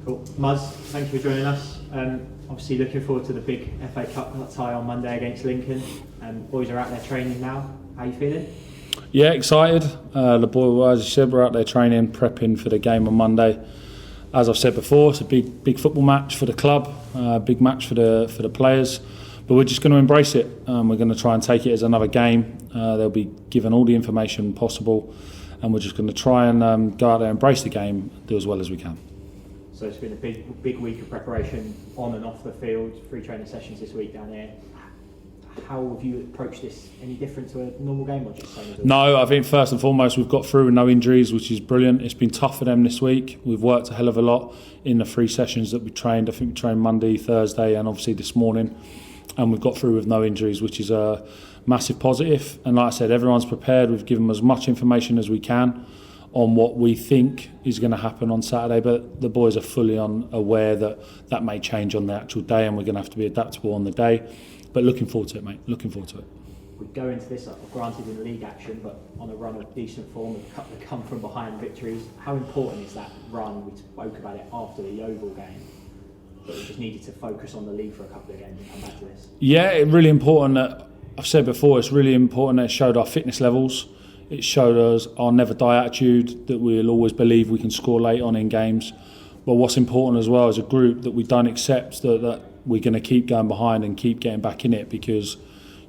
Cool. Muzz, thank you for joining us. Obviously looking forward to the big FA Cup tie on Monday against Lincoln. Boys are out there training now. How are you feeling? Yeah, excited. The boys, as you said, we're out there training, prepping for the game on Monday. As I've said before, it's a big football match for the club, big match for the players. But we're just going to embrace it. We're going to try and take it as another game. They'll be given all the information possible, and we're just going to try and go out there, embrace the game, do as well as we can. So it's been a big week of preparation on and off the field, 3 training sessions this week down here. How have you approached this? Any different to a normal game or just same as No, I think first and foremost we've got through with no injuries, which is brilliant. It's been tough for them this week. We've worked a hell of a lot in the 3 sessions that we trained. I think we trained Monday, Thursday and obviously this morning. And we've got through with no injuries, which is a massive positive. And like I said, everyone's prepared. We've given them as much information as we can on what we think is going to happen on Saturday, but the boys are fully aware that may change on the actual day, and we're going to have to be adaptable on the day. But looking forward to it, mate. Looking forward to it. We go into this, granted in league action, but on a run of decent form, a couple of come from behind victories. How important is that run? We spoke about it after the Yeovil game, but we just needed to focus on the league for a couple of games and come back to this. Yeah, it's really important that, I've said before, it's really important that it showed our fitness levels. It showed us our never die attitude, that we'll always believe we can score late on in games. But what's important as well as a group, that we don't accept that we're going to keep going behind and keep getting back in it, because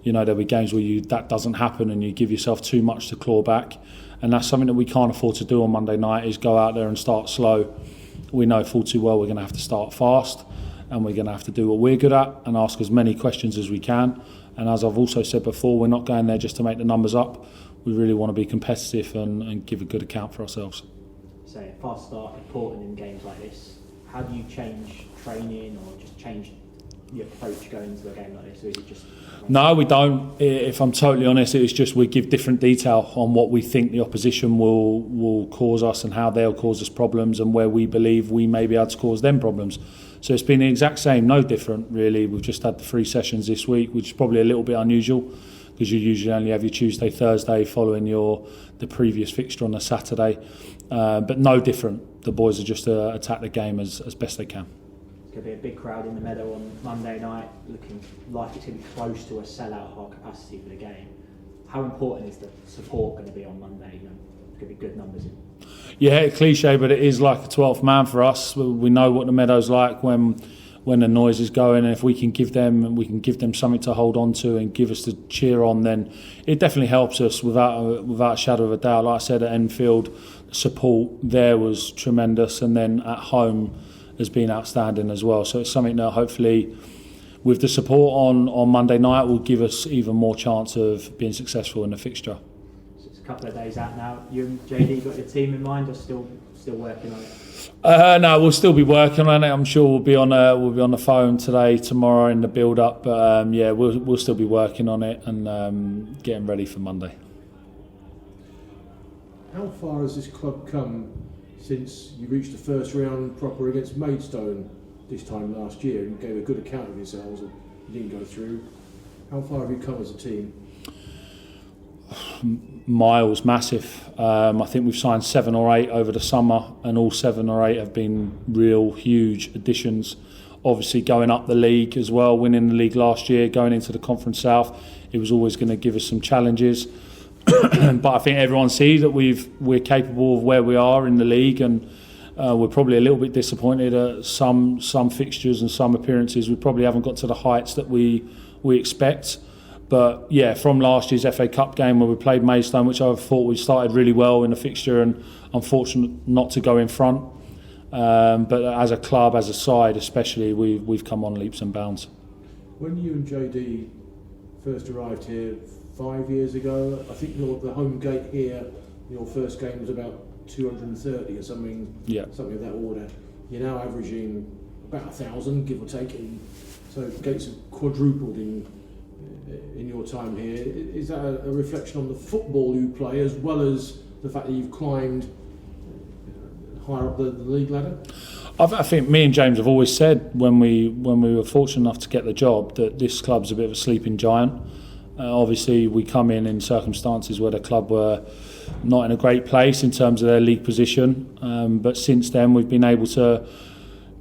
there'll be games where that doesn't happen and you give yourself too much to claw back. And that's something that we can't afford to do on Monday night, is go out there and start slow. We know full too well we're going to have to start fast, and we're going to have to do what we're good at and ask as many questions as we can. And as I've also said before, we're not going there just to make the numbers up. We really want to be competitive and give a good account for ourselves. So a fast start important in games like this. How do you change training or just change the approach going into a game like this? Or is it just... No, we don't. If I'm totally honest, it's just we give different detail on what we think the opposition will cause us and how they'll cause us problems, and where we believe we may be able to cause them problems. So it's been the exact same, no different really. We've just had the 3 sessions this week, which is probably a little bit unusual, because you usually only have your Tuesday, Thursday following the previous fixture on a Saturday. But no different. The boys are just attack the game as best they can. It's going to be a big crowd in the Meadow on Monday night, looking like it's going to be close to a sellout hard capacity for the game. How important is the support going to be on Monday? It's going to be good numbers in. Yeah, cliche, but it is like a 12th man for us. We know what the Meadow's like when the noise is going, and if we can give them something to hold on to and give us the cheer on, then it definitely helps us without a shadow of a doubt. Like I said, at Enfield, the support there was tremendous, and then at home has been outstanding as well. So it's something that hopefully, with the support on Monday night, will give us even more chance of being successful in the fixture. So it's a couple of days out now. You and JD got your team in mind, or still working on it? No, we'll still be working on it. I'm sure we'll be on the phone today, tomorrow in the build-up. But we'll still be working on it and getting ready for Monday. How far has this club come since you reached the first round proper against Maidstone this time last year and gave a good account of yourselves and you didn't go through? How far have you come as a team? Miles, massive. I think we've signed 7 or 8 over the summer, and all 7 or 8 have been real huge additions. Obviously going up the league as well, winning the league last year, going into the Conference South, it was always going to give us some challenges. But I think everyone sees that we're capable of where we are in the league, and we're probably a little bit disappointed at some fixtures and some appearances. We probably haven't got to the heights that we expect. But yeah, from last year's FA Cup game where we played Maidstone, which I thought we started really well in the fixture, and unfortunate not to go in front. But as a club, as a side especially, we've come on leaps and bounds. When you and JD first arrived here 5 years ago, I think the home gate here, your first game was about 230 or something, something of that order. You're now averaging about 1,000, give or take. So gates have quadrupled in your time here. Is that a reflection on the football you play, as well as the fact that you've climbed higher up the league ladder? I think me and James have always said when we were fortunate enough to get the job that this club's a bit of a sleeping giant. Obviously we come in circumstances where the club were not in a great place in terms of their league position, but since then we've been able to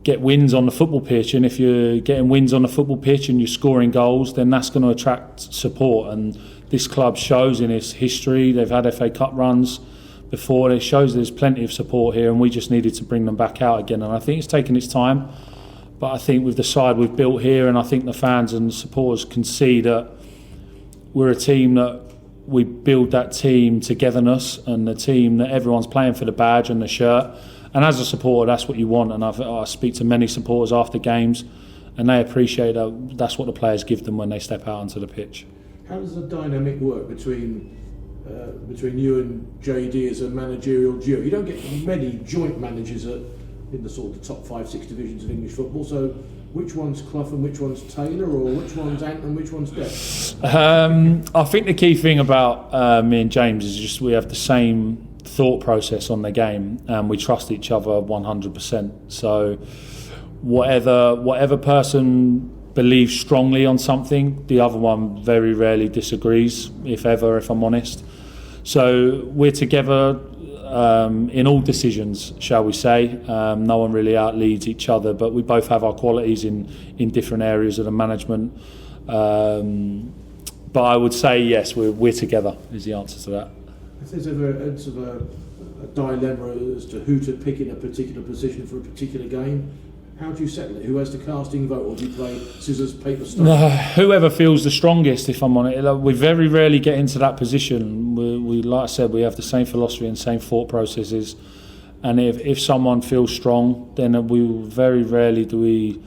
get wins on the football pitch, and if you're getting wins on the football pitch and you're scoring goals, then that's going to attract support. And this club shows in its history, they've had FA Cup runs before, it shows there's plenty of support here, and we just needed to bring them back out again. And I think it's taken its time, but I think with the side we've built here, and I think the fans and the supporters can see that we're a team that we build that team togetherness, and the team that everyone's playing for the badge and the shirt. And as a supporter, that's what you want. And I speak to many supporters after games, and they appreciate that. That's what the players give them when they step out onto the pitch. How does the dynamic work between you and JD as a managerial duo? You don't get many joint managers in the sort of top 5-6 divisions of English football. So which one's Clough and which one's Taylor, or which one's Ant and which one's Depp? I think the key thing about me and James is just we have the same thought process on the game, and we trust each other 100%. So whatever person believes strongly on something, the other one very rarely disagrees, if ever, if I'm honest. So we're together in all decisions, shall we say. No one really outleads each other, but we both have our qualities in different areas of the management. But I would say yes, we're together is the answer to that. If there's ever a dilemma as to who to pick in a particular position for a particular game, how do you settle it? Who has the casting vote, or do you play scissors, paper, stone? Whoever feels the strongest, if I'm on it. We very rarely get into that position. We like I said, we have the same philosophy and same thought processes. And if someone feels strong, then we very rarely do we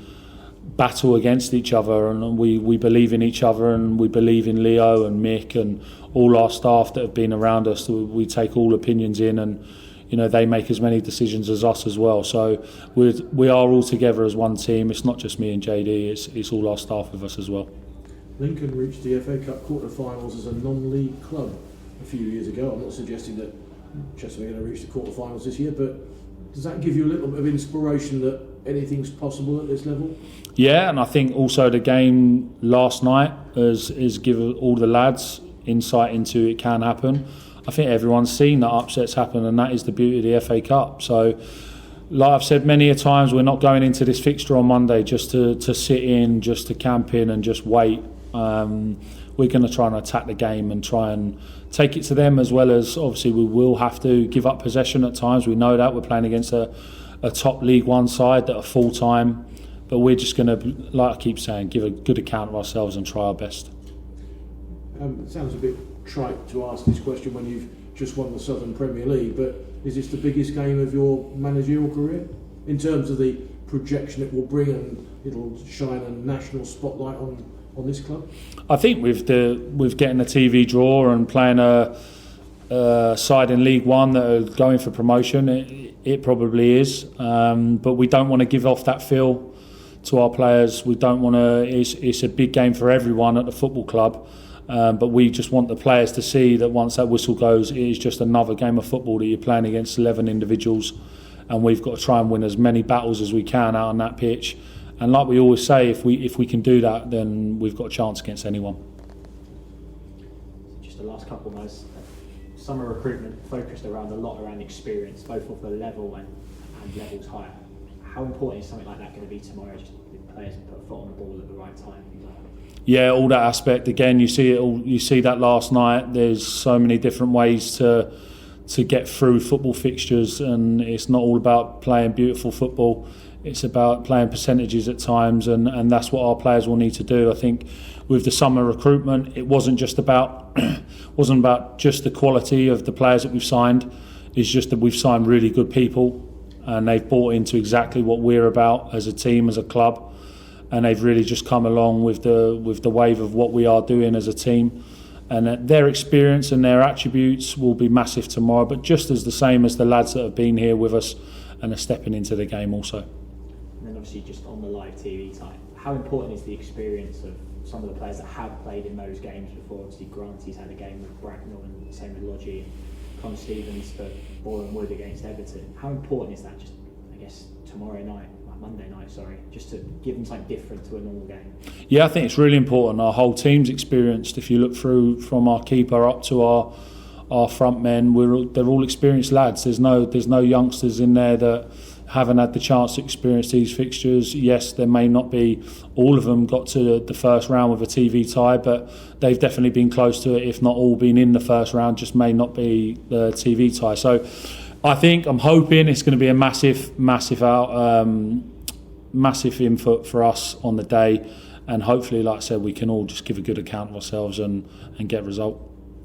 battle against each other. And we believe in each other, and we believe in Leo and Mick and all our staff that have been around us. We take all opinions in, and they make as many decisions as us as well. So we are all together as one team. It's not just me and JD, it's all our staff with us as well. Lincoln reached the FA Cup quarter-finals as a non-league club a few years ago. I'm not suggesting that Chester are going to reach the quarter-finals this year, but does that give you a little bit of inspiration that anything's possible at this level? Yeah, and I think also the game last night has given all the lads insight into it can happen. I think everyone's seen that upsets happen, and that is the beauty of the FA Cup. So, like I've said many a times, we're not going into this fixture on Monday just to sit in, just to camp in and just wait. We're going to try and attack the game and try and take it to them, as well as obviously we will have to give up possession at times. We know that we're playing against a top League One side that are full time, but we're just going to, like I keep saying, give a good account of ourselves and try our best. It sounds a bit trite to ask this question when you've just won the Southern Premier League, but is this the biggest game of your managerial career in terms of the projection it will bring, and it'll shine a national spotlight on this club? I think with getting a TV draw and playing a side in League One that are going for promotion, it probably is, but we don't want to give off that feel to our players. We don't want to. It's a big game for everyone at the football club. But we just want the players to see that once that whistle goes, it is just another game of football that you're playing against 11 individuals, and we've got to try and win as many battles as we can out on that pitch. And like we always say, if we can do that, then we've got a chance against anyone. Just the last couple of months, summer recruitment focused a lot around experience, both of the level and levels higher. How important is something like that going to be tomorrow? Just the players put a foot on the ball at the right time. Yeah, all that aspect. Again, you see it all. You see that last night. There's so many different ways to get through football fixtures, and it's not all about playing beautiful football. It's about playing percentages at times, and that's what our players will need to do. I think with the summer recruitment, it wasn't about just the quality of the players that we've signed. It's just that we've signed really good people, and they've bought into exactly what we're about as a team, as a club. And they've really just come along with the wave of what we are doing as a team, and their experience and their attributes will be massive tomorrow. But just as the same as the lads that have been here with us and are stepping into the game also. And then obviously just on the live TV side, how important is the experience of some of the players that have played in those games before? Obviously Granty's had a game with Bracknell, and same with Lodgy, and Connor Stevens for Boreham Wood against Everton. How important is that? Just I guess Monday night, just to give them something different to a normal game? Yeah, I think it's really important. Our whole team's experienced. If you look through from our keeper up to our front men, they're all experienced lads. There's no youngsters in there that haven't had the chance to experience these fixtures. Yes, there may not be all of them got to the first round with a TV tie, but they've definitely been close to it, if not all been in the first round, just may not be the TV tie. So I'm hoping it's going to be a massive input for us on the day, and hopefully, like I said, we can all just give a good account of ourselves and get a result.